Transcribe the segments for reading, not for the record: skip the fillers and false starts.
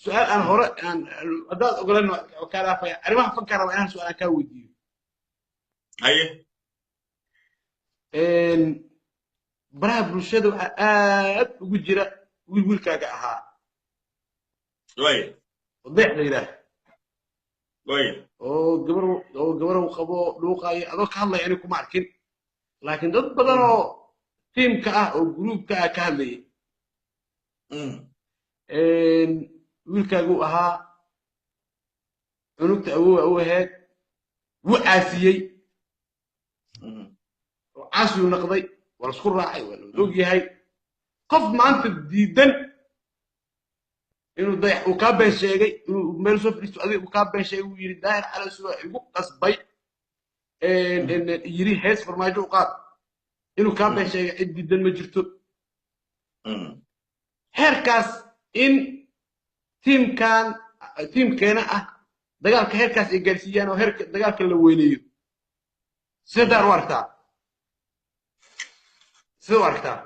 سؤال أنا هراء أنا أداد أقول إنه كلام فيا أنا ما أفكر أنا سؤال كودي هاي إن برا برشلونة وجرا ويقول كاجها وين وضيع ليله وين أو جبر وخبو لوقاي أذوك الله يعني كم عارفين لكن ضد بدنه تيم أو جروب كهذي إن ويلكاجو أها عنقت أو هيك وعاسيي عاسي ونقضي ولا سكر راعي ولا دوقي هاي قف ما أنت جديدا إنه ضيع وكابن شيء إنه ميل سوف يستوعب وكابن شيء ويريد داير على سواء يبقى قصبي إن يري هيس فرماجو قاد إنه كابن شيء جديدا ما جرته هيركاس إن تيم كان دجال هيركاس إنجليزيان وهيرك دجال كله وينيو سيدار ورتا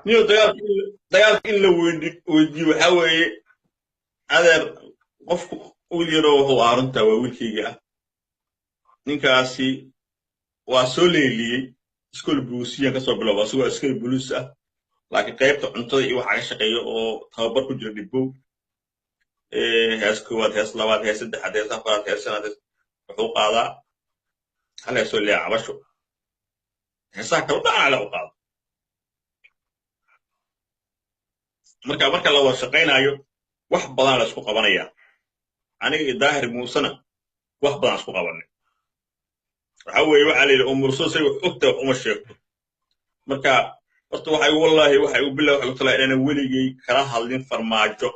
نيو دجال إن لو ودي وحوي هذا قف وليرو هو عرنتا وولكيجا نينكاسي واسوليلي سكول بلوسيا كسو بلوا سو سكول بلوسا لكن قيبته cuntada iyo waxa ka shaqeeyo oo tababar ku jira dibbo hees koowaad hees labaad hees saddexaad hees afraad hees shanaad wuxuu qaadaa hal heesoo leeyahay cabasho heesaha kala dhaca la u qaado marka la wada shaqaynayo wax badan la isku qabanaya aniga daahir muusana wax badan isku qabanay waxa weeye waxa la yiraahdo umurso say wax ogta uma sheegto marka horta wallahi waxay u bilaw waxa kala inaan weligay kala hadlin farmaajo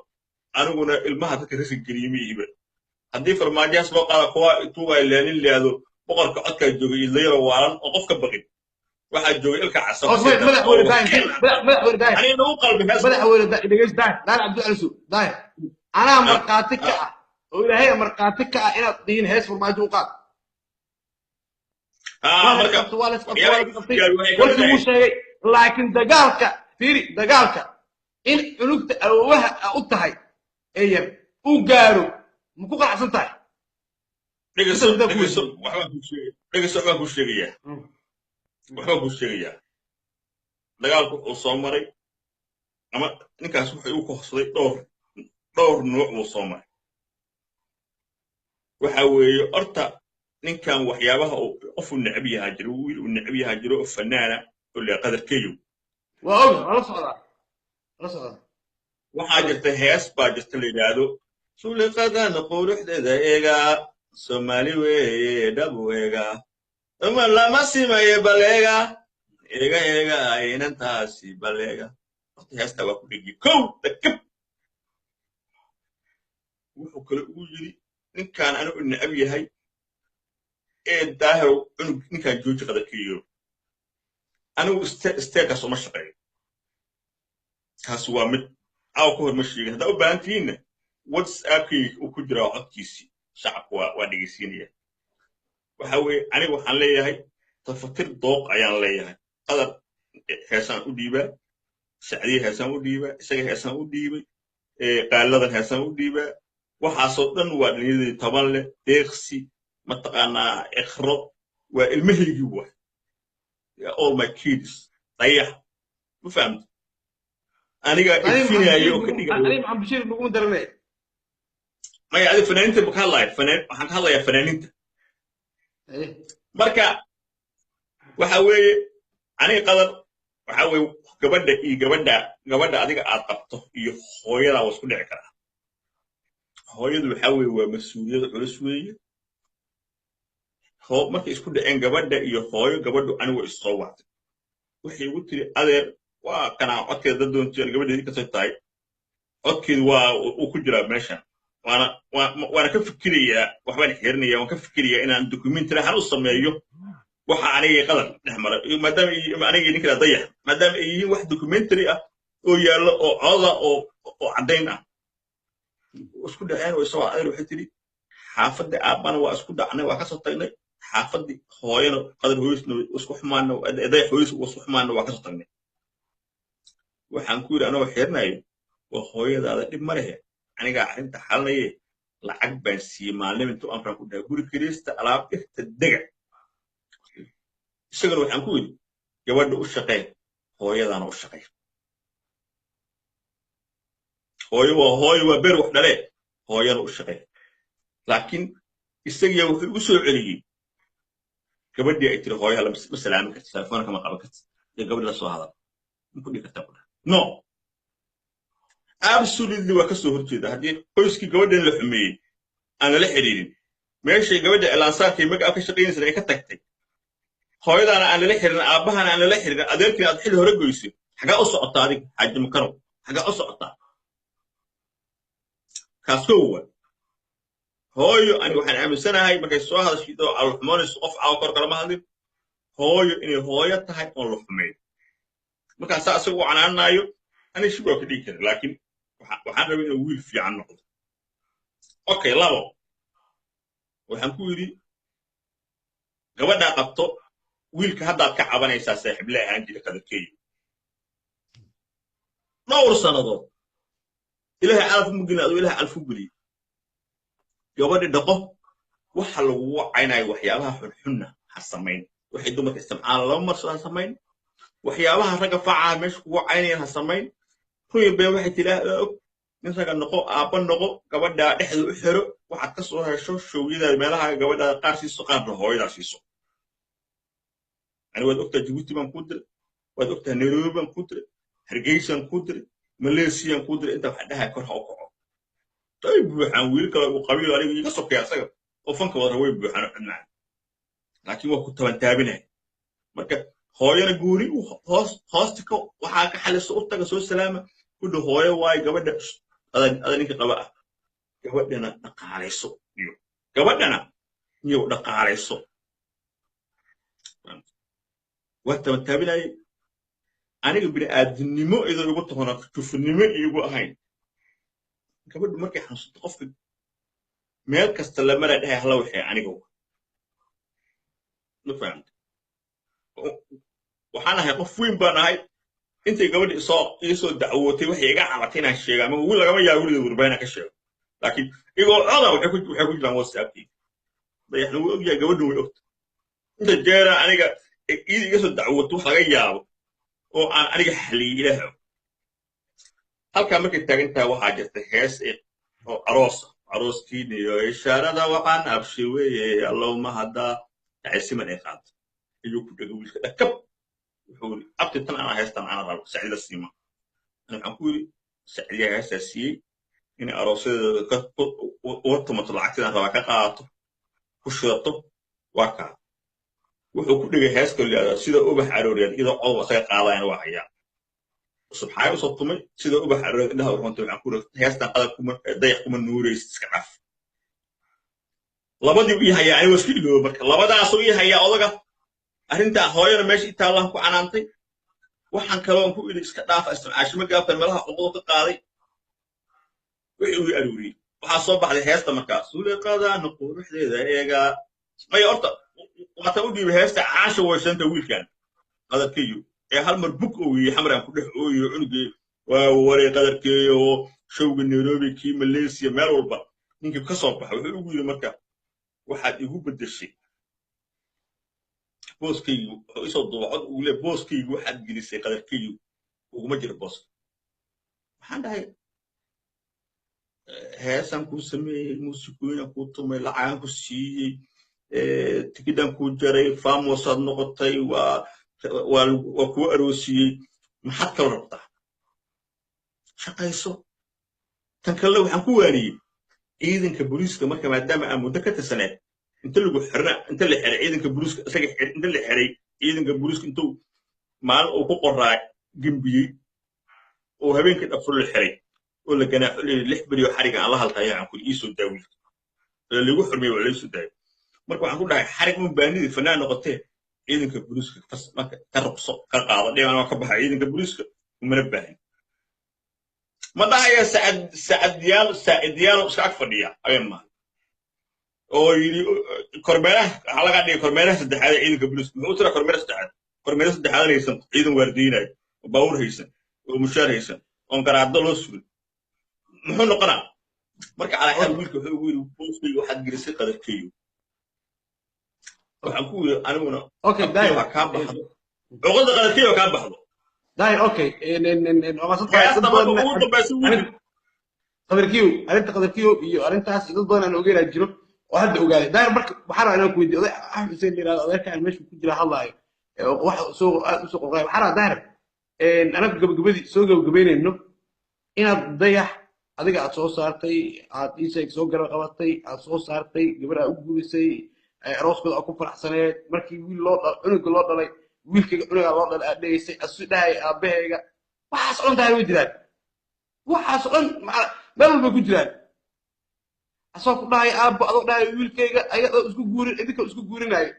aniguna ilmaha dadka risi gariimihiiba haddii farmaajaas loo qaado kuwa tuuga ilaalin leedo boqorka codka joogay ilayro waalan oo qof ka baqin waxa joogay ilka casab مدح ولداين أنا مو قلبي مدح ولداين دقيش داين لا عبد العزو داين أنا مرقاتك وإذا هي مرقاتك إنا دين هيس فرماجو قاد مركب قلت مو شيء لكن دقالك إن عنقت أوها أقطهي أيام وقارو مكو قرع سنتاي دقيسو waxbaan ku sheegayaa dagaalku wuxuu soo maray ama ninkaas wuxuu u kohsaday dhowr nooc uu soo maray waxa weeye horta ninkan waxyaabaha uu qof u necab yahay jiro wiil u necab yahay jiro oo fanaana oo la qadarkeeyo la socda waxaa jirta hees baa jirta la yidhaahdo suliqadan quruxdeeda eega Somali weeye dhabu eega ama lama simaye baleega eega inantaasi baleega waqti heesta waa ku dhigi kow dakab wuxuu kale ugu yiri ninkan anigu necab yahay ee daahir ninkan jooji qadarkeeyo anigu isteeka soo ma shaqeeyo kaas waa mid aw ku hor ma sheegin hadda u baahan tihiin WhatsApp-kii uu ku jira codkiisii shacabku waa dhegeysiinaya waxa weeye anigu waxaan leeyahay tafatir dooq ayaan leeyahay qadar heesaan u dhiibaa sacdiye heesaan u dhiibaa isaga heesaan u dhiibay qaaladan heesaan u dhiibaa waxaasoo dhan waa dhalinyadii toban leh deeqsi mataqaanaa ikhro waa ilmahaygii waa all my kids dayax ma fahamta aniga ifinayo ka dhigayo aniga maxamed bashir lagu daranay maya adiga fanaaniinta ma ka hadlayo waxaan ka hadlayaa fanaaniinta marka waxa weeye aniga qadar waxa weeye gabadha adiga aad qabto iyo hooyada waa isku dhici karaa hooyadu waxa weeye waa mas'uuliyad culus weeye markay isku dhaceen gabadha iyo hooyo gabadhu anigu isoo wacday waxay igu tiri adeer waa kana codkeeda dad doonteen gabadheedii ka soo tahay codkeedu waa uu ku jiraa meeshan waana ka fikirayaa waxbaan xirinayaa waan ka fikirayaa inaan documentary ahaan u sameeyo waxa aniga qadar dhex mara maadaama aniga ninka dayax maadaama ay yihiin wax documentary ah oo yaallo oo coda oo caddayn ah isku dhaceen way soo adeer waxay tiri xaafadda aabana waa isku dhacnay waa ka soo tagnay xaafadii hooyana qadar hooyisna isku xumaana dayax hooyis isku xumaana waa ka soo tagnay waxaan ku yiri anoo xirnayo waa hooyadaada dhib ma lehe aniga inta xalnaye lacag baan siiyey maalin intuu amran ku dhahay guri kirista alaab dhirta dega isagana waxaan ku yidhi gabadha u shaqee hooyadana u shaqee hooyo waa beer wax dhalee hooyana u shaqee laakiin isagiya wuxuu igu soo celiyey gabadhii ay tiri hooyaha ma salaami karti telefoonka ma qaban karti iyo gabadhi la soo hadal ku dhigi kartaa ku dhahay no absolutely waa ka soo horjeeda haddii qoyskii gabadhan la xumeeyey aan lala xiriirin meeshay gabadha elaansaarkii magaca ka shaqaynaysa ay ka tagtay hooyadaana aan lala xirin aabbahaana aan lala xirin adeerkiina aad xil hore goysay xagaa u socotaa adiga xaaji makarow xagaa u socotaa kaas kowa hooyo ani waxaan aaminsanahay markay soo hadashido calolxumoonayso qof caawa kor kalama hadlin hooyo inay hooyo tahay oon la xumeyn markaasaa isaga u canaanaayo ani shib waa ka dhigi karin laakiin waxaan rabay inuu wiil fiican noqdo okay labo waxaan ku yidhi gabadhaa qabto wiilka haddaad ka cabanaysaa saaxiible ahaan jira qadarkeeyo dhowr sannadood ilaahay calaf mu gelin aduu ilaahay calfu geliye gabadhi dhaqo waxa lagu wacaynayo waxyaabaha xunxunna ha samayn waxay dumarka istimcaala laba marso ha samayn waxyaabaha ragga facaha meesha kugu wacaynayaan ha samayn ruya been waxay tiraa og nin raga noqo aabba noqo gabadhaa dhexda u xiro waxaad ka soo hesho showyadaada meelaha gabadhaada qaar siiso qaarna hooyadaa siiso ani waad ogtaa jabuuti baan kuu diray waad ogtaa nairobi baan kuu diray hargeysaan kuu diray maleesiyaan kuu diray inta wax dhaha kor ha u kaco tay buuxaan wiil kale uu qabiil aniga iga sokay asaga oo fanka wada way buuxaan cudnaan laakiin waa ku tabantaabinay marka hooyana guuri hoosta ka waxaa ka xaliso u taga soo salaama ku dhow hooyo waay gabadha ada ninka qaba ah gabadhana dhaqaalayso iyo dhaqaalayso waa tabantaabinayay aniga bini'aadamnimo idoo igu tahona kufurnimo iigu ahayn gabadhu markay xanuunsato qofka meel kasta lamara dhahay hala waxay aniga ma fahamta waxaan ahay qof weyn baan ahay intay gabadhi ii soo dacwootay waxay iga cabatay inaan sheega ama wiil lagama yaabo weligeed warbaahin ka sheego laakiin igoo coda waxay ku jiraan whatsappkii dayaxna way ogyahay gabadhu way ogta inta jeera aniga iga soo dacwooto wax laga yaabo oo aan aniga xaliyey ilaahay halkaa markay taagantahay waxaa jirta hees oo arooskiina iyo ishaarada waxaan abshay weeye allowma haddaa dacaysiman ay qaado ayuu ku dhega wiilka dhakab wuxuu yiri abti tan ana heestan ana rabo sacida siima ana waxaan ku yiri sacida heestaa siiyey inay aroosyada uga tumato lacagtidan rabaa ka qaato ku shidato waa kaa wuxuu ku dhigay hees kale sida ubax arooriyad iyadoo cod wasay qaadayaan waa hayaa subxaay u soo tumay sida ubax arooriyad indhaha runta waxaan ku yiri heestan qadar kuma dayax kuma nuuraysid iska dhaf labadii uu hayaa ay waski dhigo marka labadaas uu hayaa odaga arrinta hooyada meesha itaalan ku canaantay waxaan kaloon ku iri iska dhaaf isticmaashimo gaabtan meelaha xuquuq ka qaaday wixii uu arooriyay waxa soo baxday heesta markaas suulee qaadaan quruxdeeda eega ay horta waxa uu dhiibay heesta caasha weeshanta wiilkan qadarkeeyo ee hal mar bug oo wiil xamraan ku dhex ooyo cunugii waa wareey qadarkeeyo showga Nairobi kii Malaysia meel walba ninkii ka soo baxay wuxuu ugu yiri marka waxaad igu bedeshay booskaygu oo isoo duwacad uu leeyahay booskaygu waxaad gelisay qadarkeeyo uguma jiro boos waxaan dhahay heesan ku sameeyay muusikooyin ku tumay lacag ku siiyay tikidan ku jaray famos aad noqotay waa ku aroosiyay maxaad kala rabtaa shaqayso tan kale waxaan ku waaniyay ciidanka booliiska marka maadaama aan muddo ka tirsaneed inta lagu xirna inta la xiray ciidanka booliiska isaga inta la xiray ciidanka booliiska intuu maalin uu ku qoraa gambiyey oo habeenkii dhafur la xiray oo la ganaaxo lix bari oo xariga aan la haltaay aan ku ii soo daawil lagu xurmay waa la soo daawil marka waxaan ku dhahay xarig ma baanidi fanaan noqotee ciidanka booliiska marka ka ruqso ka qaado dhibaan ka baxay ciidanka booliiska uma baahin ma dhahaya saacadiyaal iska ag fadhiya ayaan maahan oo yiri kormeeraha laga dhigay kormeeraha saddexaad ee ciidanka booliiska muxuu tira kormeeraha saddexaad haysan ciidan waardiinay oo baawur haysan oo mushaar haysan oo garaado loo suray muxuu noqonaa marka calaa xaal wiilka wuxuu ugu yidhi booskayga waxaad gelisay qadarkeeyo waxaan ku yidhi aniguna okay abkeeyo ha kaa baxdo cuqada qadarkeeyo ha kaa baxdo daahir okay waa heesta marka ugu dambaysa wiil qadarkiyo arrinta qadarkiyo iyo arrintaas dad badan aan ogeynaa jiro oo hadda ogaaday daahir marka waxaa rabaa inaan ku weydiiyo oday axmed xuseen yiraahdo adeerkaan meesha ku jira hadlaayo wax soo aad u soo qorqay waxaa rabaa daahir anaga gabagabadii soo gabagabeynayno inaad dayax adiga aad soo saartay aad iisheeg soo garab qabatay aad soo saartay gabar aad u guurisay arooskooda aad ku faraxsaneed markii wiil cunuga loo dhalay wiilkayga cunugaa loo dhalay aad dhegaysay asu dhahay aabahayga waxaas oo dhan daahir way jiraan waxaas oo dhan meel walbay ku jiraan asoo ku dhahay aabbo adoo dhahay wiilkayga ayadoo isku guurin idinka isku guurinaayo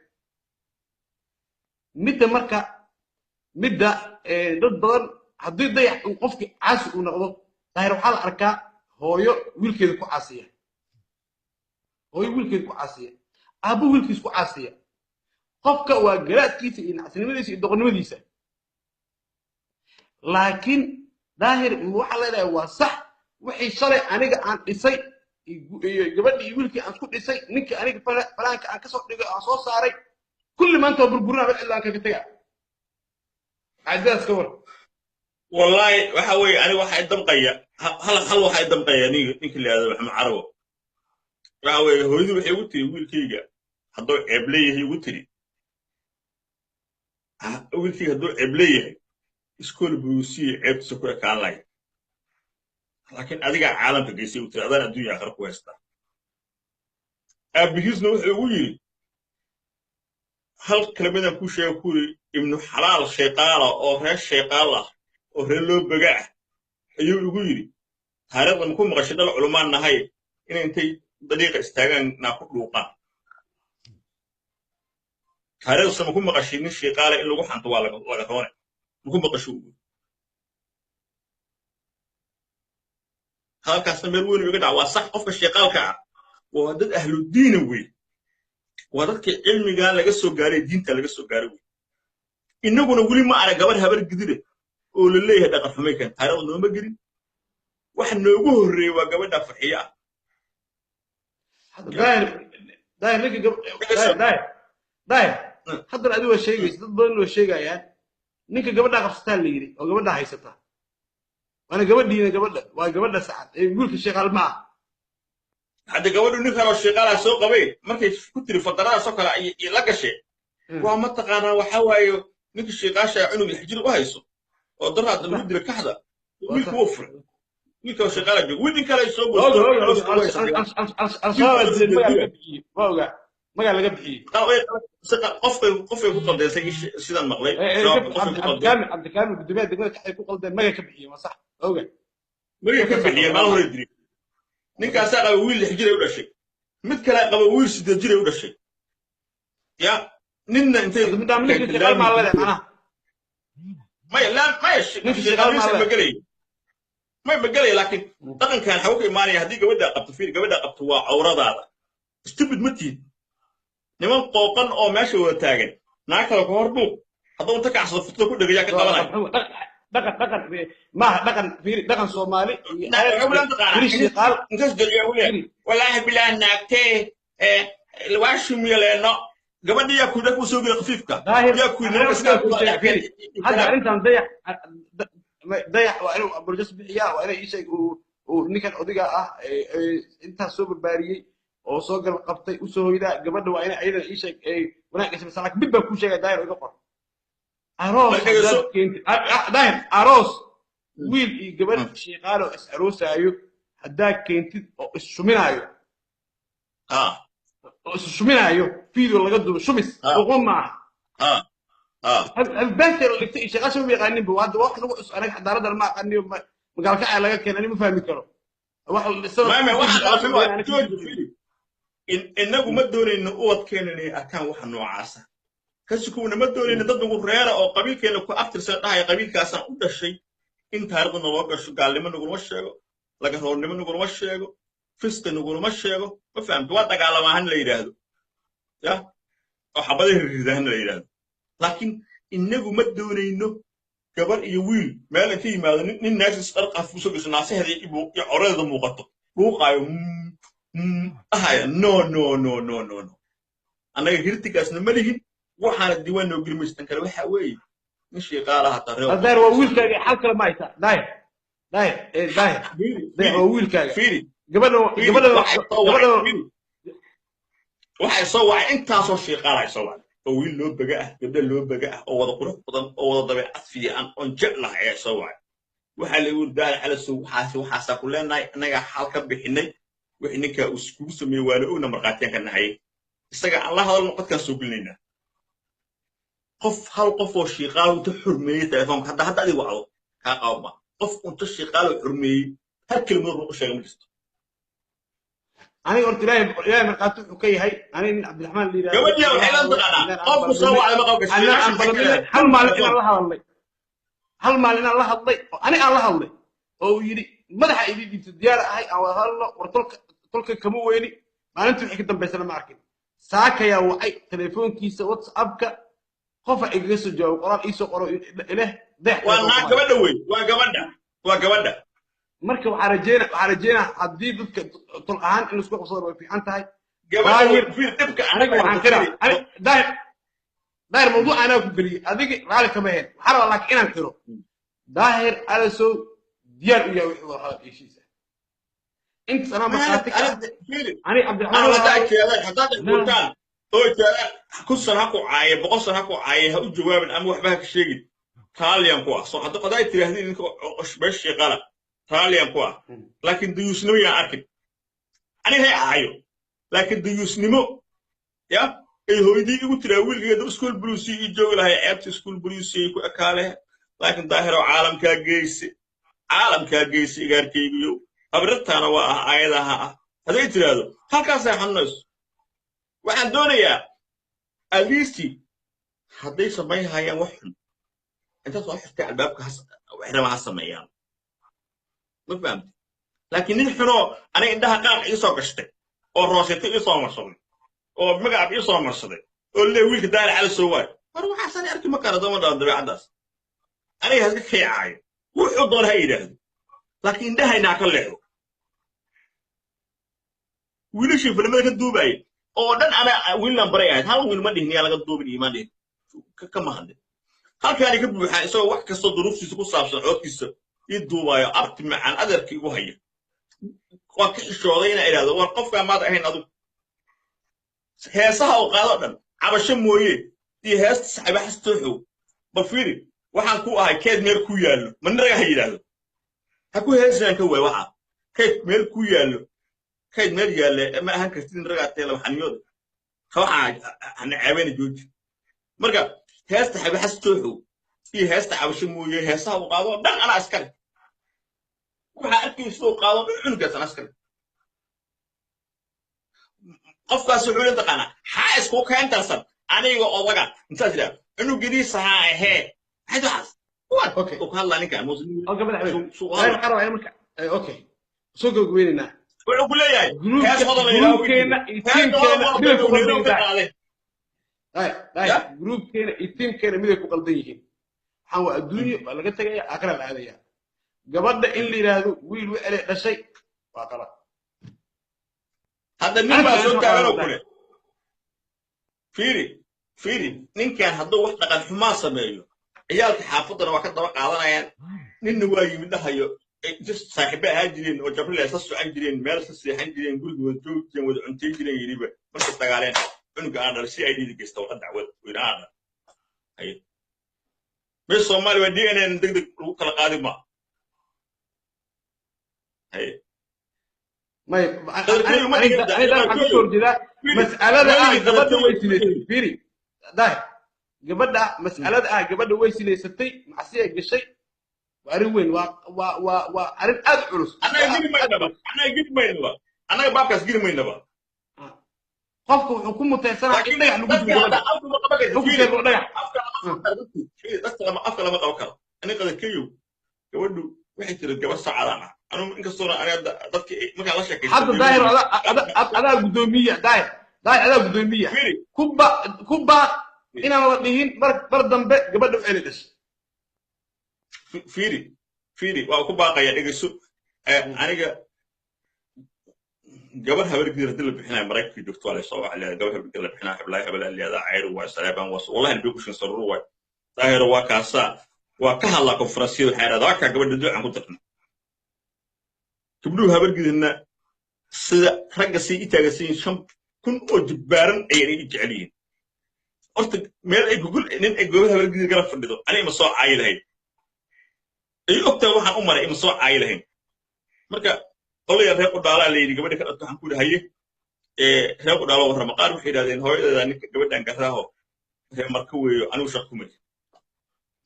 midda dad badan haddii dayax uu qofkii caasi uu noqdo daahir waxaa la arkaa hooyo wiilkeeda ku caasiya aabbo wiilkiis ku caasiya qofka waa garaadkiisa iyo nacsinimadiisa iyo doqonnimadiisa laakiin daahir waxaa leedahay waa sax wixii shalay aniga aan dhisay iyo gabadhii iyo wiilkii aan isku dhisay ninkii aniga falaanka aan kasoo dhigay aan soo saaray kulli maanta waa burburinaa mid cidlaan kaga tagaa عداس كور والله وحوي أنا واحد دمقية هل واحد دمقية نيك اللي هذا محمد عربه وحوي هو ذو حيوتي يقول كيجا هذا عبليه يوتري يقول كيجا هذا عبليه سكول بروسي عبد سكول كارلاي لكن أديك عالم تجيسي وتري هذا الدنيا آخر كويستا أبيز نو يقول هل كلمنا كوشة يقول إنه حلال شيطانة أو هي شيطانة أو هي لو بقى يقول هذا لما يكون مغشد العلماء النهاية إن أنت طريقة استعان ناخذ لوقا هذا لما يكون مغشد الشيطانة إلا روح عن طوال ولا ثواني يكون مغشوب هذا كاستمرون يقول على صح قف الشيطان كع وهذا أهل الدين وي wadadka cilmiga laga soo gaaray diinta laga soo gaaray inaguna wali ma ara gabar habar gidire oo la leeyahay dhaqan xumay kan taariikhda nooma gelin wax noogu horeeyay waa gabadha faxiya daahir hadda adigu waa sheegaysa dad badan oo sheegayaan ninka gabadha qabsataa la yiri oo gabadha haysata waana gabadha waa gabadha sacad ee wiilka sheeqal ma hadda gabadhu nin kale oo shaqaalaha soo qabay markay ku tiri fadarada soo kala ay la gashay waa ma taqaanaa waxa waayo ninka shaqaasha cunug xijir u hayso oo daraad lagu dira kaxda wiilku wuu furay ninka shaqaala joog wiil kale soo goosto maga laga bixiyay qofay ku qaldeysay sidan maqlay cabdikaamil gudoomiyaha degmada kaxay ku qaldeen maga ka bixiyay ma sax oga maga ka bixiyay ma hore diri ninkaas qaba wiil xijir u dhashay mid kale qaba wiil 8 jir u dhashay ya ninna intay midaaminka shaqal ma leedahay macna ما يش ما بقلي لكن طبعا كان حوك إيماني هذيك قبل قبل قبتوا عورة هذا استبد متي نمان طوقن أو ماشي وتاجن ناكل كهربو هذا أنت كعصر فتلو كل دقيقة كده دقن صومالي قال نقصد اليوم والله بالله إنك الواشم يلنا قبل دي ياكل دك وسوق الخفيفك ياكل هذا أنت ضيع وأنا برجس بحياة وأنا إيشي ونكن أوديجا أنت سوق البارية أو سوق القبطي وسوي ذا قبل وأنا أيضا إيشي وأنا كسب سالك بدنا كل شيء داير ويقفر أروس داير أروس ويل قبل شيء قالوا أروس أيو هداك كنت شو أيو شو أيو فيديو اللي قدوا شمس وقوم معه البنكر اللي شغال شو بيغني بواد واحد انا حضرت ما غني مقال كعي لغا كان انا ما فاهمي كرو واحد ما واحد انغو ما دونين اوود كeenanay akaan wax noocaasa kasikuuna ma doonin dad ugu reera oo qabiilkeena ku aftirsan dhahay qabiilkaas u dhashay in taariikhda loo gasho gaalnimo nagu sheego laga roornimo nagu sheego fiska nagu sheego ma fahamto waa dagaalamahan la yiraahdo ya oo xabadaha ridahan la yiraahdo لكن إنه ما دونينه كبر يويل ما لا تيجي ما nin naas isqarqaf kusoo gasho naasaheeda ibu yacooreeda muuqato buuqaayo ahaya no annaga hirtigaasna ma lihin waxaana diiwaan noo gelmaystan kale waxa weeye in shaqaalaha tareeyo daahir waa wiilkaaga xal kale ma haysa daahir daahir waa wiilkaaga gabadha waxay soo wacay intaasoo shaqaalaha soo wacay oo wiil loo baga ah gabdha loo baga ah oo wada qurux badan oo wada dabeecad fiican oo jeclaha ayaa soo wacay waxaa la yiri daahir cali soo waxaasa ku leenahay annaga xal ka bixinay wixii ninka uu iskugu sameeyay waa la ogna marqaatiyan ka nahay isaga allah hadal qodkan soo gelinayna hal qof oo shaqaalo inta xurmeeyay telefoonka hadda adiga wacdo ka qaawma qof inta shaqaalo xurmeeyay hal kelmad uu sheegay misto aniga horta ilaahay marqaati wuxuu ka yahay aniga cabdiraxmaan liiraa gabadhiya waxay la taqaanaa qofku soo wacday ma qawka hal maalin inaan la hadlay oo aniga aan la hadlay oo yiri madaxa idin dhibta diyaar ahay aan wada hadlo war tolka kama weyni maalintii wixii ka dambeysana ma arkin saakaya wacay telefoonkiisa whatsappka qofa igaga soo jawaab qoraal ii soo qoro ileh deex waa gabadha wey waa gabadha marka waxaa rajeynaa haddii dadka tol ahaan in isku qabsado way fiican tahay aniga waxaan qiraa daahir mawduuc anaa ku geliyey adiga raali kama heen waxaa rabaa laakiin inaan qiro daahir alasow diyaar u yahay wixii wada heshiisa انت انا مخاطك انا عبد الرحمن حداد البلدان او كسر هاكو عايه بقصر هاكو عايه ها جواب ام وحبا كشيغي تاليان كو سو حد قضاي تريهدين انك باش شغاله تاليان كو لكن ديوسنو يا اركب انا هي عايو لكن ديوسنمو يا اي هويدي ugu tira wiilgeeda school blues ii joog lahay aabta school blues ii ku akaale laakiin daahiro caalamka geesi igaarkaygiyo abrataana waa aayadaha haday tiraado halkaas ay xannayso waxaan doonayaa alisti haday sameeyayaan wax xun inta soo xirtay albaabka waxrama sameeyaan ma fahamti laakiin nin xuno aniga indhaha qaaq ii soo gashtay oo roosatay ii soo marsaday oo magac ii soo marsaday oo le wiilka daal cali soo waay war waxa san arki ma kala dama dabeecadaas aniga hadda kaycay wuxuu doon ha yiraahdo laakiin indhahayna ka leeyo wiilashii filimada ka duubay oo dhan ana wiilan baray ahayd hal wiil ma dhihniya laga duubin iimaan ka mahadin halkaani ka buuxa isagoo wax kasta duruuftiisa ku saabsan codkiisa ii duubayo abti macaan adeerkii ugu haya waa ka xishooday inay iraahdo war qofka maad ahayn adu heesaha oo qaado dhan cabasho mooye iyo heesta saxiiba xastooxo bafiri waxaan ku ahay keed meel ku yaalo manraga ha yiraahdo ha ku heesaan ka way waxa keed meel ku yaalo كيد مريال ما أهان كرتين رجع تيلا وحنيود خواحد أنا عيبين جوج مرجع هست حبي حستوحو في هست عبش مويه هست وقاضو دان أنا عسكري وحأكل سوق قاضو عنقة أنا عسكري قفقة سحول أنت قنا حاس كوك أنت أصلا أنا يقول أوضاع أنت أجل إنه جديد صحاح هي هذا حاس أوكي وكهلا نكا موزن أوكي بدأ سؤال حرام أنا مركا أوكي سوق قوينا wuxuu ku leeyahay groupkeena teamkeena miday ku qaldan yihiin waxaan waa adduunyo baa laga tagaya aakhira la aadaya gabadha in la yiraahdo wiil wixii dhashay waa qalad hadda nin baa soo taagan oo kule fiiri ninkan hadduu wax dhaqan xumaa sameeyo ciyaalka xaafadana waa ka daba qaadanayaan ninna waa yimid dhahayo just saaxiibo ahaan jireen oo jabril ay soo jireen meel soo seexan jireen guriga wada joogteen wada cuntay jireen yiriba marka dagaaleen cunuga aan dhal si ay dhidi geysto oo dacwad weeraada ay me Soomaali waa DNA degdeg lagu kala qaadi ma ay أنا أقول جدا مسألة قبل ويسلي فيري ده قبل مسألة قبل ويسلي ستي معسية قشي وأروين وأرد أدعوس أنا يجيب ما ينبا أنا بابكاس جيل ما ينبا قفكم حكومة تيسرع إنت يعني أفكار ما توكل أنا قد كيو يودو waxay tiri gaba saacadana anu inkastoo aan dadka marka la sheekay hadda daahir ada gudoomiye daahir ada gudoomiye kuba inaan la dhihin bar dambe gabadha waxay dhashay fiiri waa ku baaqaya dhigayso aniga gabar habar gidir hadii la bixinayo maraykanka joogto waa la soo wax leeyahay gabar habar gidir la bixinayo xiblaha habal leeyahay cayr waa salaabaan waa wallahi nabi kushin saruru way daahir waa kaasa waa ka hadla konferansiyada xeerada ka gabadha duucan ku taqna gabdhuhu habar gidirna sida ragga si itaagasiin shan kun oo jibaaran ay jeceliin horta meel ay gugul nin ay gabar habar gidir garab fadhido ani ma soo caayilahay ay ogtaa waxaan u maray ma soo caayilahay marka qolaya reer u dhaalaa leeyay gabadha ka dadka waxaan ku dhahaye reer u dhaalo warma qaar waxay yiraahdeen hooyadeeda ninka gabadhan garaaho reer marka weeyo anigu shaqumay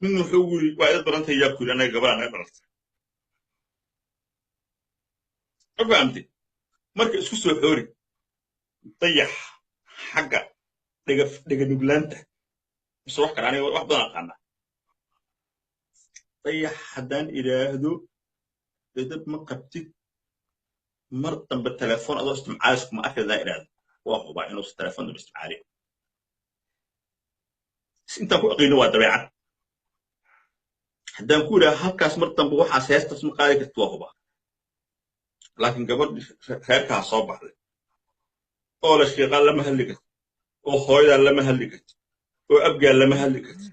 min wuxuu yiri waa id barantay yaa ku anaga gabadha anaga barantay afahamti marka isku soo xoori dayax xagga dhiga nuglaanta soo wax karaan wax badan aqaana dayax haddaan ilaahdo dad ma qabtid mar dambe telefoon adoo isticmaalaysa ma arkayda ilaahdo waa huba inuu telefoon isticmaalayo inta ku aqeeno waa dabeecad haddaan ku iraahdo halkaas mar dambe waxaas heestas ma qaadi karto waa huba laakiin gabadh reerkaa soo baxday oo la sheeqaa lama hadli karto oo hooyada lama hadli karto oo abgaa lama hadli karto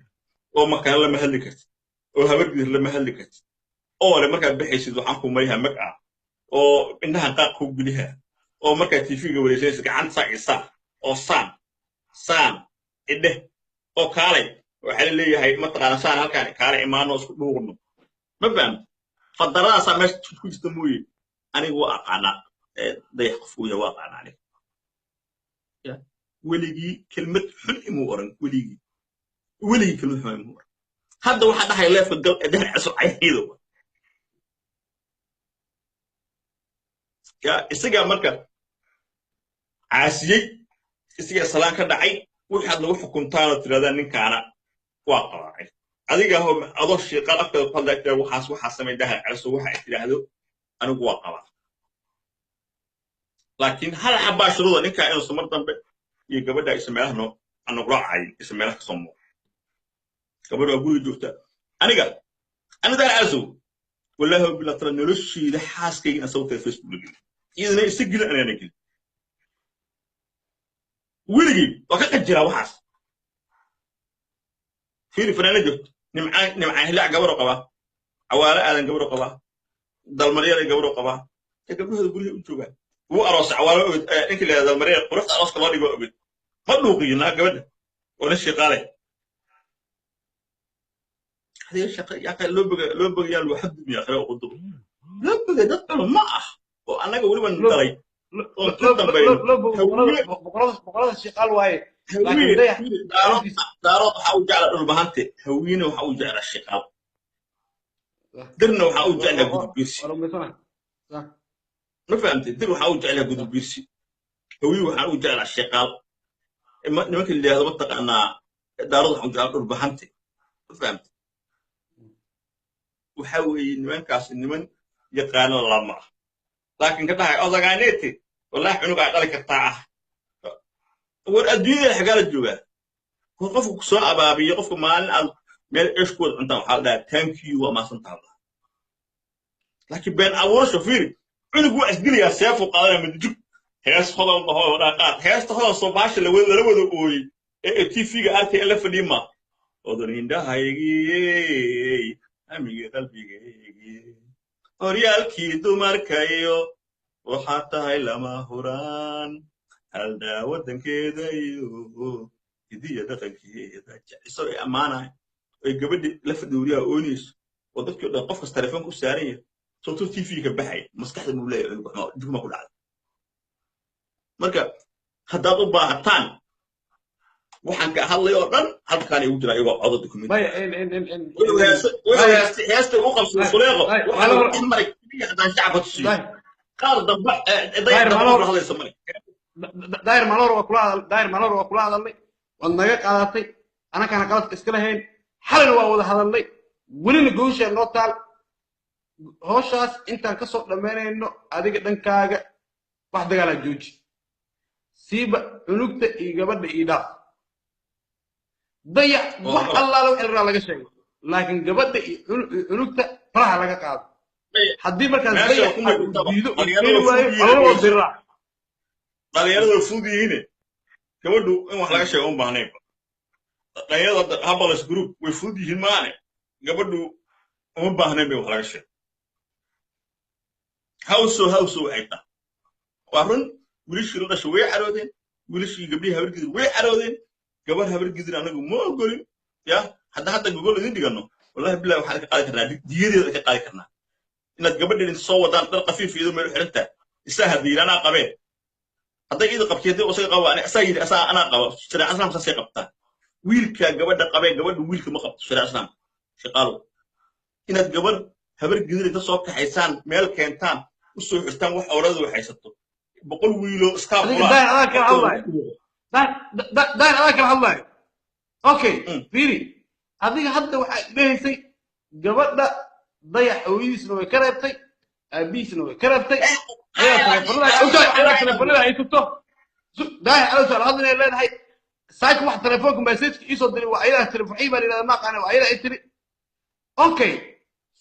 oo makaan lama hadli karto oo habargidir lama hadli karto oo le markaad bixaysid waxaan ku marihaa mag ah oo indhaha qaaq ku guliha oo markaad tv-ga wareysaysid gacanta saacisa oo saan idhe oo kaalay waxaa leeyahay mataqaana saan halkaan kaalay imaano isku dhuuqno ma fahamta fadaradaasa meesha ku jirta mooye anigu waa aqaana dayax qofku yahay waa aqaana aniga weligii kelmad xun imuu oran weligii kelmad xun imuu oran hadda waxaa dhahay leefka gal ee dheer cusub caynido ya isaga marka caasiyey isaga salaan ka dhacay waxaad lagu xukuntaan oo tiraada ninkaana waa qabaacay adiga hoo adoo sheeqal afka ku hadlay waxaas samay dhahay cusub waxa tiraahdo anigu waa qabaa laakiin hal xabaashruda ninka inuu samar dambe iyo gabadha ismeelahno aan raacay ismeelaha ka soo gabadha guriga joogta aniga daan azu wallahi bilaa tara noloshiida xaaskayga asawta Facebook ligi idina isigil anana gil wiligi waa ka qajira waxaas fiiri fanaana joogto nimcaan hilaa gabadha qaba awaala aadan gabadha qaba dalmariyada gabadha qaba gabadha guriga u jooga هو أروس عوالو إنك اللي هذا المريض قرفت أروس كمان يقول ما بلوقينا قبل ولا الشقالة هذه الشقة يا أخي لو بقى يا الواحد يا أخي وقدر لو بقى دكتور معه وأنا أقول من دري بقرض الشقال وهاي دارات حاول على البهانتي هوينا وحاول على الشقال درنا وحاول على قدوس ما فهمت دير وحاول على قدوس هوي وحاول على الشقال نمك اللي هذا منطقة أنا دارات حاول على البهانتي ما فهمت وحاول نمن كاس نمن يقانون الله لكن كده أذقانيتي والله إنه قاعد عليك الطاعة والأدوية حقال الجوال وقفوا كسوة أبابي يقفوا معنا مال إشكول أنت وحالا thank you وما سنتها لكن بين أول شوفيري إنه قوة أسدلي يا سيف وقال من جب هيس خلا الله وراقات هيس تخلا صباش اللي وذا قوي تيفي قالت ألف ليما وذرين ده هايجي أمي قلبي أريالكي دمر كيو وحتى لما هران هل دا ودن كده يو كدي يدخل كده يسوي أمانة قبل لف دوريا أونيس وضدك ده قفص تلفونك السارية صوتو تي في كبحي مسكحة المولاي جمع كل عاد مركب هذا ضبع تان waxaan ka hadlay oo dhan halkaan ay u jiraa iyaga codad document heesta ugu qabsado suleeqo waxaan maray hadaan shacabka tusiyo qaar dambe daayir malor hadlaysa maray daayir malor waa kula hadalay wad naga qaadatay ana kana qalad iska lahayn xalin waa wada hadalay welina goosha noo taal hooshas intaan ka soo dhameynayno adiga dhankaaga wax dagaal jooji siiba cunugta iyo gabadha iyo dhaaf ضيع wax Allah loo xilra laga sheego laakiin gabadha unugta faraha laga qaado hadii markaas ضيع kuma diido waayo Allah waa diraa dhalinyarada fudud yihiin gabadhu in wax laga sheego u baahnay dhalinyarada habalas group way fudud yihiin maane gabadhu uma baahnay bay wax laga sheego hawso waxay tahay waa run wiilashii la dhashay way caroodeen wiilashii gabdhihii habar gidir way caroodeen gabar habar gidir anagu ma ogolin ya hadda gogol idin dhigano wallahi billahi waxaan ka qaadi karnaa diyadeeda ka qaadi karnaa inaad gabadheedin soo wadaan dal qafiif iyo meel xirinta isaa hadii ana qabeen hadday ida qabkeeday oo saga qabo ana qabo shariica islaamka say qabtaa wiilka gabadha qabeen gabadhu wiilka ma qabto shariica islaamka shaqaalo inaad gabar habar gidir inta soo kaxaysaan meel keentaan u soo xirtaan wax awradu haysato boqol wiilo iska bulaa daan ala kala hadlay okay fiiri adiga hadda waxa leeyahay gabadha dayax hooyadiisna way ka reebtay aabiisna way ka reebtay ayaa telefoonada ay tuto dayax ala soo hadlay leedahay saaka wax telefoonka message isoo diray waa ayada telefoon baa leedahay ma qana waa ayada ay tiri okay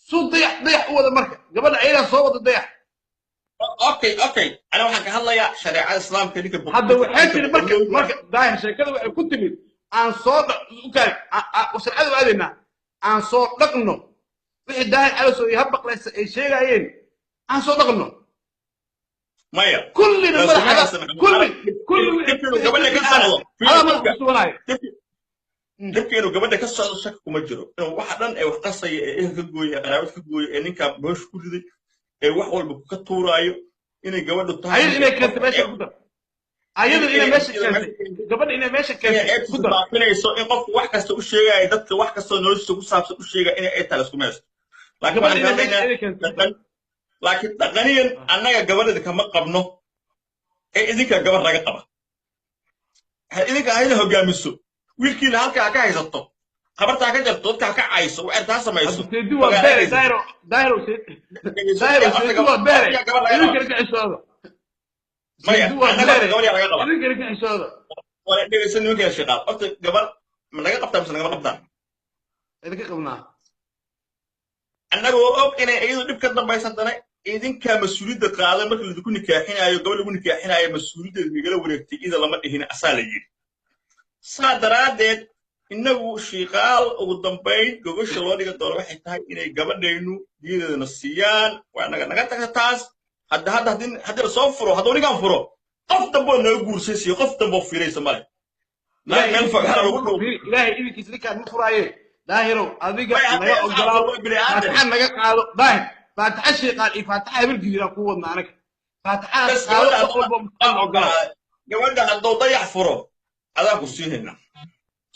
soo dayax wada marka gabadha ayada soo wada dayax okay ana waxaan ka hadlayaa shariicada islaamka ninka hadda waxay tiri marka dayax sheekada waxay ku timid aan soo sharcadu aadayna aan soo dhaqno wixii daahir calasow iyo habaqlaysa ay sheegayeen aan soo dhaqno maya kullina madaxda gabadha ka socdo suganaayo dhibkeenu gabadha ka socdo shaka kuma jiro inuu waxa dhan ay wax qasaya ee ka gooya qaraabad ka gooya ee ninka boosh ku riday ee wax walba ka tuuraayo inay gabadhu tahay inay keento meesha ku dar ayadu inay meesha keentay gabadha inay meesha keentay ku daraafinayso in qofku wax kasta u sheegay dadka wax kasta noloshiisa ku saabsan u sheegay inay ay tahay isku meesha laakiin dhaqaniyan annaga gabadhada kama qabno ee idinka gabar laga qaba idinka ayna hogaamiso wiilkiina halkaa ka haysato qabartaa ka jarto dadka ka cayso waxay taa samayso maya annaga gabadha laga qaba wala dhigaysan nimanka shaqaal horta gabar ma laga qabtaa mise laga qabtaa idinka qabnaa annaga oo og inay iyadu dhib ka dambaysan tanay idinka mas'uuliyadda qaaday marka la ku nikaaxinayo gabadha lagu nikaaxinayo mas'uuliyadda migala wareegtay ida lama dhihin asaa la yiri saa daraadeed innagu shiiqaal ugu dambayn gogosha loo dhiga doono waxay tahay inay gabadhaynu diyadeedana siiyaan waa naga tagta taas hadda soo furo hadduu ninkaan furo qof damboo naga guursaysiyo qof damboo fiiraysa male meel fagaara lagu dhow ilaahay idinkiisa ninkaan ma furaaye daahirow adiga naga ogolaado faataxa naga qaado daahir faataxa shiiqaal iyo faataxa habar gidiraan ku wadna anaga faataxaas qaado qof walba muqaan ogolaado gabadha hadduu dayax furo adaa ku sii haynaa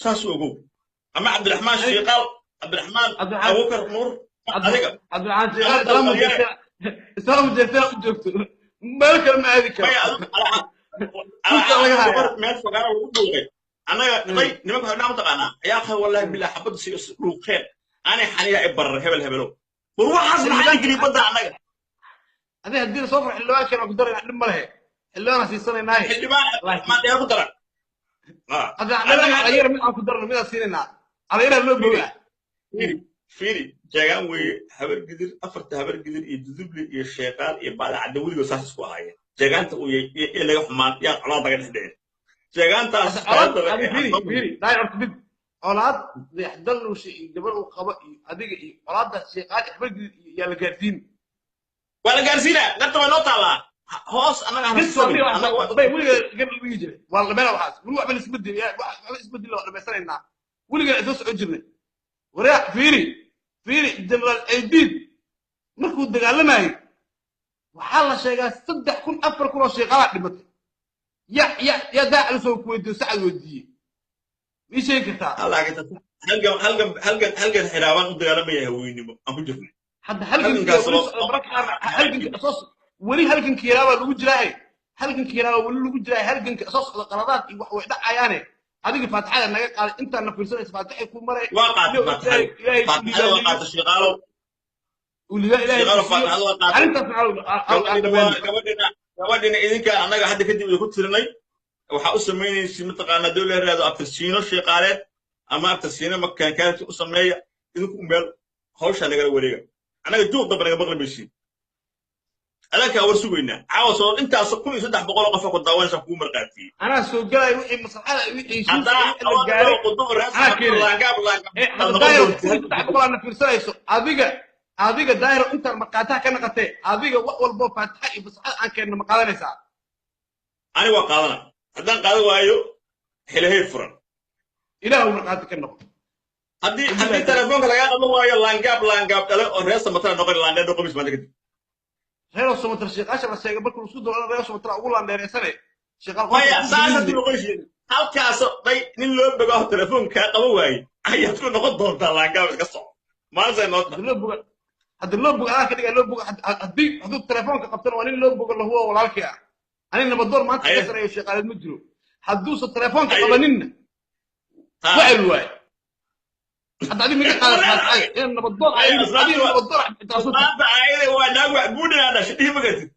saas ogow ama cabdiraxmaan shiiqaal cabdiraxmaan abubakar nuur adiga cabdiraxmaan shiiqaal islaam jeertaa u joogto meel kale ma aadi karo meel fogaana lagu dhuuqay annaga day nimanka hodhaa mataqaanaa ayaa qay wallahi bilaa xabadda si dhuuqeen aanay xaniya i barar hebelow war waxaas maxaa geli badda annaga adiga haddii la soo furo xildhibaan keen ku darayna dhib ma lehe xildhibaana siisanaynaay xildhibaan dheer ku daran ayar mid aan ku darno midaan siinaynaa alayraha loo bogaa fiiri jeegaan weeye habar gidir afarta habar gidir iyo duduble iyo sheeqaal iyo baadacadda weligood saas isku ahaayeen jeegaanta uu yahay laga xumaan yaa colaad laga dhex dhicin jeegaantaas mid colaad dayaxdalnuusha iyo gabar uu qabo iyo adiga iyo colaadda sheeqaal iyo habar gidir yaa la gaarsiin waa la gaarsiinaa garta way noo taallaa hoos annaga weliga gabdhigi jiray waa lamela waxaas weli waxba isbedel waa dhamaysanaynaa weligaa isoo socon jirnay waraa fiiri jenaraal aydiid markuu dagaalamayay waxaa la sheegaa 3,000 4,000 oo sheeqalaa dhimatay ya daacala soo ku weydiiyo sacad weydiiyey mii sheegi kartaa halgan xiraabaan u dagaalamaya haweenimo aan ku jirnay hadda weli halganka yaraabaa lagu jiraaye halganka yaraabaa weli lagu jiraaye halganka soo socda qaladaad iyo wax way dhacayaane adiga faataxada naga qaaday intaana fiirsanaysa faataxay ku maray waa qaatay faataxada waa qaatay shiiqaalow gabadhina idinka annaga hadda kadib ku tirinay waxaa u samaynaysa mataqaanaa dowla yaraado abtirsiino shiiqaaleed ama abtirsiino makaankaanti u sameeya idinku meel hawsha nagala wareega annaga juuq damba naga maqli maysiin أنا كورسوينا عاوز أنت أصلا يصدق بقول قفك الدوان شافوا مرقاتي أنا سوق جاي وحي مصلحة وحي شوف هذا وحي أول الجاري ما قدوم الرأس أنا ما كيري لا قاب هذا داير كل صدق بقول أنا في رسالة أبيك داير أنت مقاطع كنا قتة أبيك والبو فاتحة بس أنا كنا مقالة نساء أنا وقالنا هذا قال وايو حلهي فرن إله مقاطع كنا هدي تلفونك لا قال وايو لانقاب تلا الرأس مثلا نقول لانقاب نقول مش ما تقدر هنا الصوت الشيخ عشان بس يقبل كل صوت ولا رأس متر أقول أنا رسالة شغال maya saasad noqosheen halkaas day nin loo bago telefoonka qabo waay ayaad ku noqon doontaa laangaab iska soo maanta noqdo هذا اللوب أنا كده اللوب هدي هدو التليفون كقبتنا وأنا اللوب اللي هو ولا كيا أنا اللي بدور ما تكسر يا شيخ على المجرو هدوس التليفون كقبلنا فعل واي حتى هذه مين قالت هاي أنا بدور على اللي بدور هذا عيله وانا وعبوني انا شديه بقت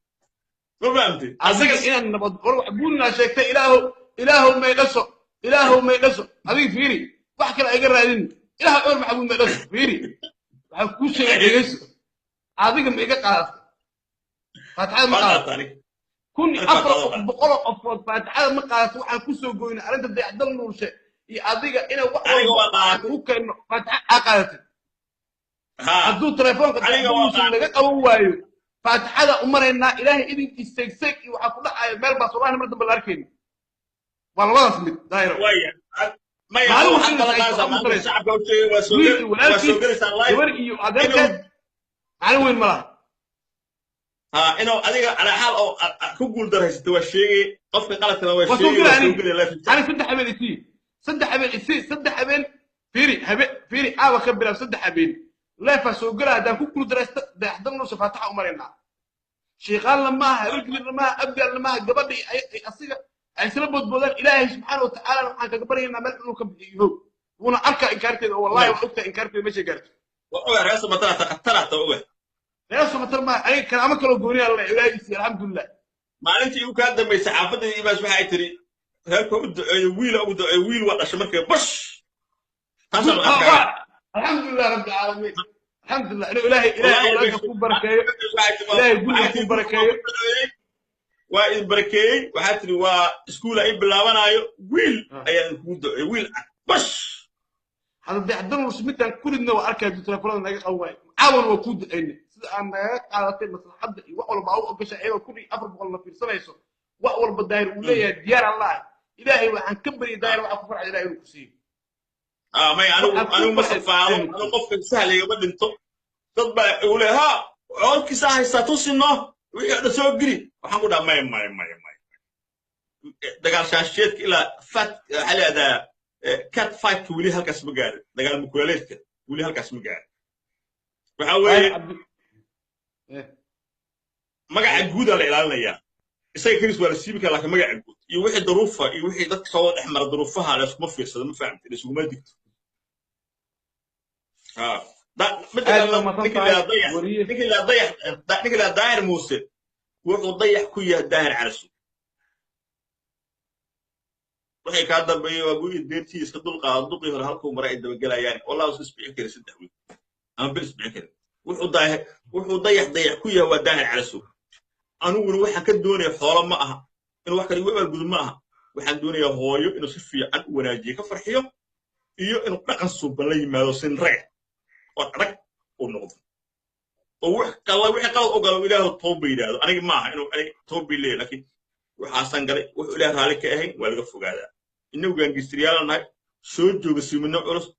ما فهمتي أصدق أنا بدور وعبوني شيخ إله ما يقص هذه فيري واحد لا يقرأ لنا إله أول معبود ما يقص فيري كل شيء يقص هذيك ما يقطع فتحة مقالة كوني أفرق بقول أفرق فتحة مقالة وحنا كسر جوينا أنت بدي أحضر له شيء هذيك أنا وقت وكان فتحة أقالته هدو تلفون كتبوا سنة أو وايو فتحة أمرنا إلهي إذن استيسك وحكوا لا مال بصراحة مرد بالأركين والله اسمه دايرة ما يعلم حتى لا الشعب وسوقي على وين مرة إنه أديك على حال أو كقول درس توشيء قف قالت لو شيء أنا صدق حبيبي صدق حبيبي فيري وخبر صدق حبيبي لا فسوق له ده كقول درس ده حضرنا شفاتها عمرنا شغال لما رجل لما أبقى لما قبل أصيغ أسلوب بدل إلهي سبحانه وتعالى نحن كبرنا ملك كبيره وانا أركع إنكارته والله وقت إنكارته مش إنكارته وأوه رأس مطلع تقتلت أوه رأس مطلع ما أي كلامك لو قولي الله إلهي الحمد لله ما أنت يمكن دم يسعفد يبقى شو هايتري هلكم ويل وقت شمرك بش الحمد لله رب العالمين الحمد لله إلهي يكون بركة إلهي يكون بركة وإبركي وحتى وسكول أي بلاوانايو ويل أي ويل بش هذا بدي أحضر وسميتها كل النوع أركض تلفون ناقص أول عاون وكود إني أنا قالت مثلا حد وأول ما أو قش أيوة كل أفرق والله في سنة يسوع وأول بالداير ولا ديار الله إلهي وعن كبر داير وأكفر على إلهي الكسي ما أنا مصفى أنا قف سهل يقبل أنتم تطبع يقول ها أول كساها يستوصلنا ويقعد سوقري وحمود ما دقال شاشيتك إلى فات على هذا كات فايت ولي هالكاس مقال دقال مكوليتك ولي هالكاس مقال وحاول مقع جود على الإعلان يا إسا كريس ولا سيبك لكن مقع جود يوحي ظروفها يوحي ذاك صوت أحمر ظروفها على اسمه في صدق ما فهمت ليش ما دكت ده مثل نيك لا داير موسى wuxuu dayax ku yahay daahir calasu waxay ka dambeeyay waa guud deertii iska dul qaado duqii hore halkuu maray daba galayaan wallahi soo isbiin kare saddex wiil ama bil isbiin kare wuxuu dayax ku yahay waa daahir calasu anuguna waxaan ka doonayaa xoolo ma aha in wax kale weebal gudub ma aha waxaan doonayaa hooyo inuu si fiican u wanaajiyo ka farxiyo iyo inuu dhaqan suuban la yimaado sin rag oo adag u noqdo وح قال وح قال أقول إله الطوبي ده أنا ما إنه أنا طوبي ليه لكن وحسن قال وح إله هالك أهين ولا قف هذا إنه كان جستريال أنا سود جو بس من نقرس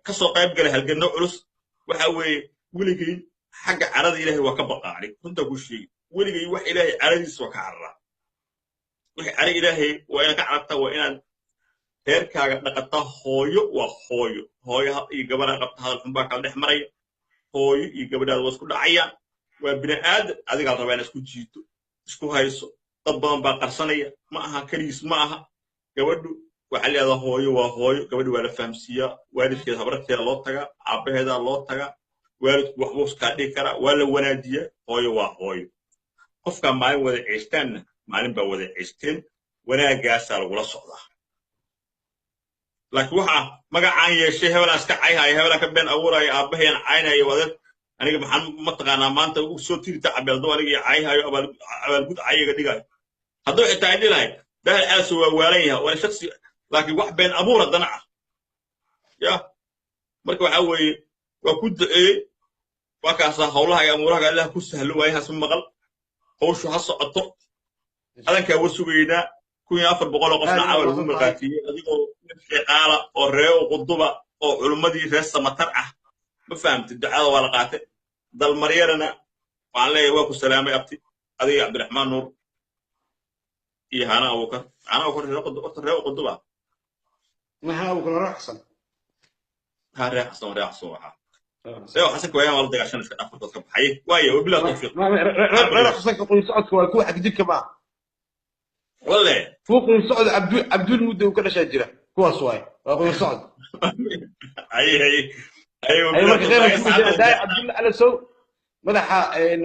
كسر قيب قال هالجنة نقرس وحوي ولقي حاجة عرض إله وكبق عليه كنت أقول شيء ولقي وح إله عرض سوك عرّا وح عرض إله وأنا كعرضته وأنا هيرك نقطة هوي يقبل نقطة هذا الفنباك على حمري هوي يقبل واسكو دعيا وبني آدم هذيك على ربنا اسكو جيتو اسكو هايسو طبعا بقرصنية معها كريس معها قبل وعلي هذا هوي قبل ولا فهمسية والد كذا بركة الله تجا عبد هذا الله تجا والد وحوس كذي كرا ولا ونادية هوي قف كان معي وذا عشتين معلم بوذا عشتين وأنا جالس على ولا صعدة لكن وها ما قاعد عايش شيء ولا أسكع عاي هاي ولا كبين أورا يا أبهين عينه يوذا aniga maxaan mataqaanaa maanta ugu soo tirita cabeeldo aniga cayhayo abaalgud cayiga dhigayo hadduu xitaa idhi lahay daahir calaso waa waalan yahay waa shaksi laakiin wax been abuur haddana ah ya marka waxaa weeye waa ku duceeyey waa kaasaa howlaha iyo amuuraha ilaah ku sahlo waaye hasu maqal howshu ha socoto adankaa wa sugaynaa 1400 oo qofna cawal ugu marqaatiyey adigoo qaala oo reeyo quduba oo culummadii reer samatar ah ma fahamtid ducada waa la qaatay dal maryarana waxaan leeyahay waa ku salaamay abti adiga cabdiraxmaan nuur iyo hana abukar reeyo quduba ما هنا أبو كل رحصن ها reer xasan reeyo xasan kooyaan wala dagaashan iska dhafar dadka baxay waayo wabillahi tawfiiq رحصن كقول سعد كوا حق جيك ما والله فوق سعد عبد المدة وكذا شاجرة كوا سواي وقول سعد اي أي مرة غير داي عبد الله على سو مدح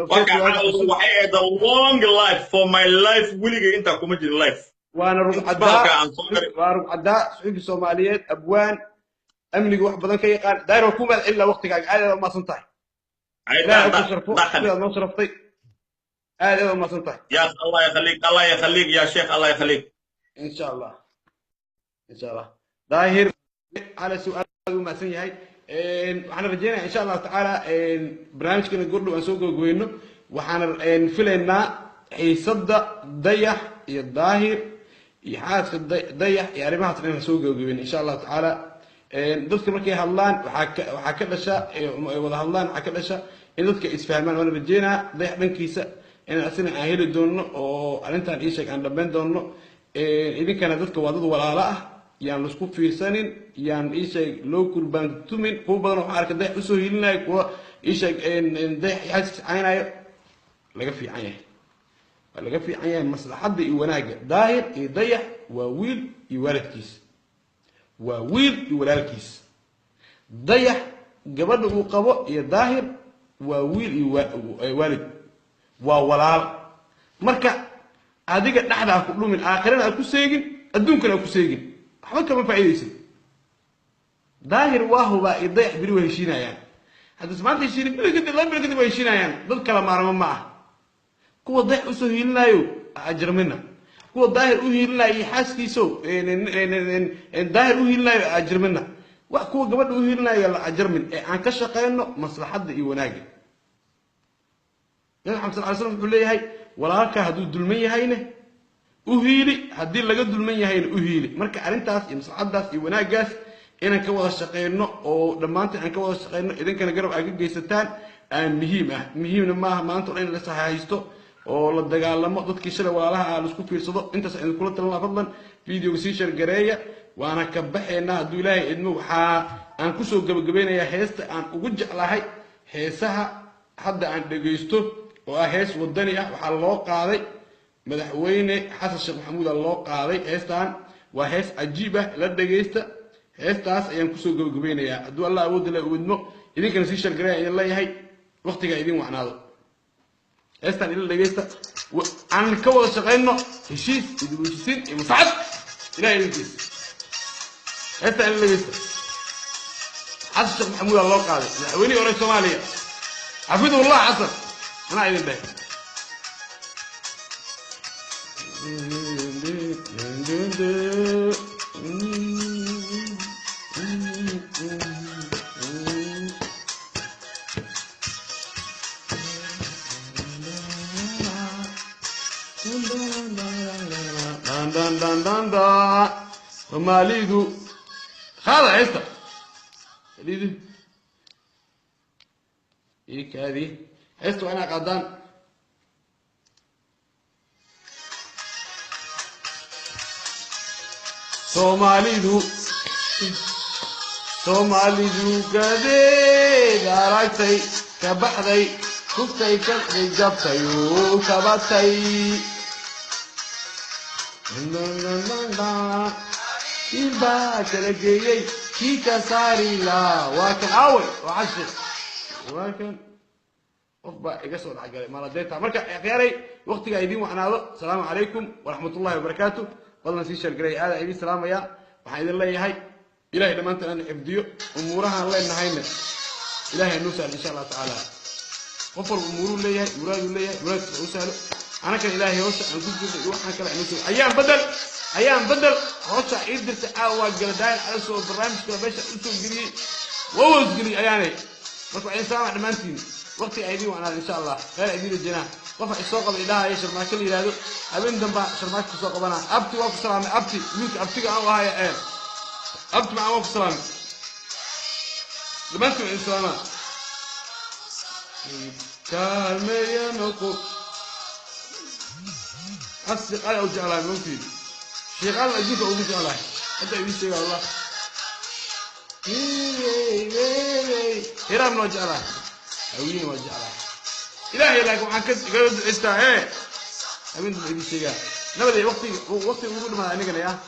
waxay the long life for my life wiliga inta kuma jirin life وانا رجع عداء صحيح الصوماليات ابوان امني واحد بدن كي قال داير حكومه الا وقتك عاد ما صنطح لا ما صرفتي هذا ما صنطح يا الله يخليك الله يخليك يا شيخ الله يخليك ان شاء الله ان شاء الله ظاهر على سؤال ما سن yahay waxaan rajeynayaa insha Allah taala barnaamijkana gordhow aan soo gogoyno waxaan filaynaa xiisada dayax iyo daahir iyo xaaska dayax iyo arrimahaas inaan soo gogoyn insha Allah taala dadka markay hadlaan waxa ka dhasha wada hadlaan waxa ka dhasha in dadka isfahmaan waan rajeynaa dayax dhankiisa in asina aan heli doono oo arintan ii sheeg aan dhameyn doono idinkana dadka waa dad walaalo ah yaan isku fiirsanin yaan ii sheeg loo kurbaan tumin kuwa badan waxa arkay dayax u soo hiilinayo kuwa ii sheeg dayax xaaskiisa caynayo laga fiican yahay laga fiican yahay maslaxadda iyo wanaaga daahir iyo dayax waa wiil iyo waalidkiis waa wiil iyo walaalkiis dayax gabadha uu qabo iyo daahir waa wiil iyo waalid waa walaal marka adiga dhaxda ku dhumin aakhirada ku seegin adduunkana ku seegin waxba kama faa'iideysid daahir waa huba iyo dayax biri way heshiinayaan hadda maanta heshiin bilkadi way heshiinayaan dad kala maarmo ma ah kuwa dayax u soo hiilinayo ajrmina kuwa daahir u hiilinayo xaaskiiso daahir u hiilinayo ajrmina wax kuwa gabadha u hiilinayo la ajrmin ee aan ka shaqeyno maslaxadda iyo wanaaga nabi maxamed sallallahu alayhi wasallam wuxuu leeyahay walaalka hadduu dulman yahayna u hiili haddii laga dulman yahayna u hiili marka arrintaas iyo maslaxaddaas iyo wanaaggaas inaan ka wada shaqeyno oo dhammaanteen aan ka wada shaqeyno idinkana garab aad ka geysataan aan muhiimna maaha maanta in la sahaysto oo la dagaalamo dadkii shalay walaalaha aan isku fiirsado intaas aan kula talin fadlan video sii share gareeya waana ka baxeena hadduu ilaahay idmo waxa aan ku soo gabagabeynayaa heesta aan ugu jeclahay heesaha hadda aan dhageysto oo ah hees wadani ah waxa loo qaaday madaxweyne xasan sheekh maxamuud loo qaaday heestan waa hees cajiib ah la dhageysta heestaas ayaan ku soo gabagabeynayaa hadduu Allah awood leh u idmo idinkana sii share gareeya in leeyahay waqtiga idin wacnaado heestan ila dhageysta aan ka wada shaqeyno heshiis iyo heshiisiin iyo maslaxad ilaahay idinkiis heestan ila dhageysta xasan sheekh maxamuud loo qaaday madaxweyne hore Soomaaliya xafidullah xasan أنا عايز ده ماليدو هذا عيسى ماليدو هيك هذه حسوا أنا قدام Soomaalidu gadeed aragtay ka baxday kugtay ka jabtay oo ka batay ilba kala geeyay kii ka saari la waa kan awal waxashir waa kan qofba iga soo dhaxgalay maaladeeta marka akhyaaray waqtiga idin wacnaado salaamu calaykum waraxmatullaahi wabarakaatuh fadlan sii sheergaray aad idin salaamaya waxaan idin leeyahay ilaahay dhamaantaan aan xifdiyo umuurahan leenahayna ilaahay noo sahlo insha Allah taala قفل أموره ليه مراد ليه مراد وسأله أنا كان إلهي وسع أنا كنت يروح أنا كلا نسوي أيام بدل وسع يقدر تعاود جلدان على سوق البرنامج كلا بس أسوق جري ووز جري أياني بس إنسان على مانتين وقت عيدي وأنا إن شاء الله غير عيدي الجناح قفل السوق الإله يشر ما كل يلاده أبين دم شرمات السوق بنا أبتي وقف سلام أبتي ميك أبتي أنا وهاي إيه أبتي مع وقف سلام لما أنتم إنسانا كالمية نقول أصدق على وجه الله ممكن شغال أجيك وجه الله أنت يبي شغال الله هرم وجه الله أوين وجه الله إلهي لك وعن كذا استعى أبين يبي شغال نبدأ وقتي يقول ما أنا قال يا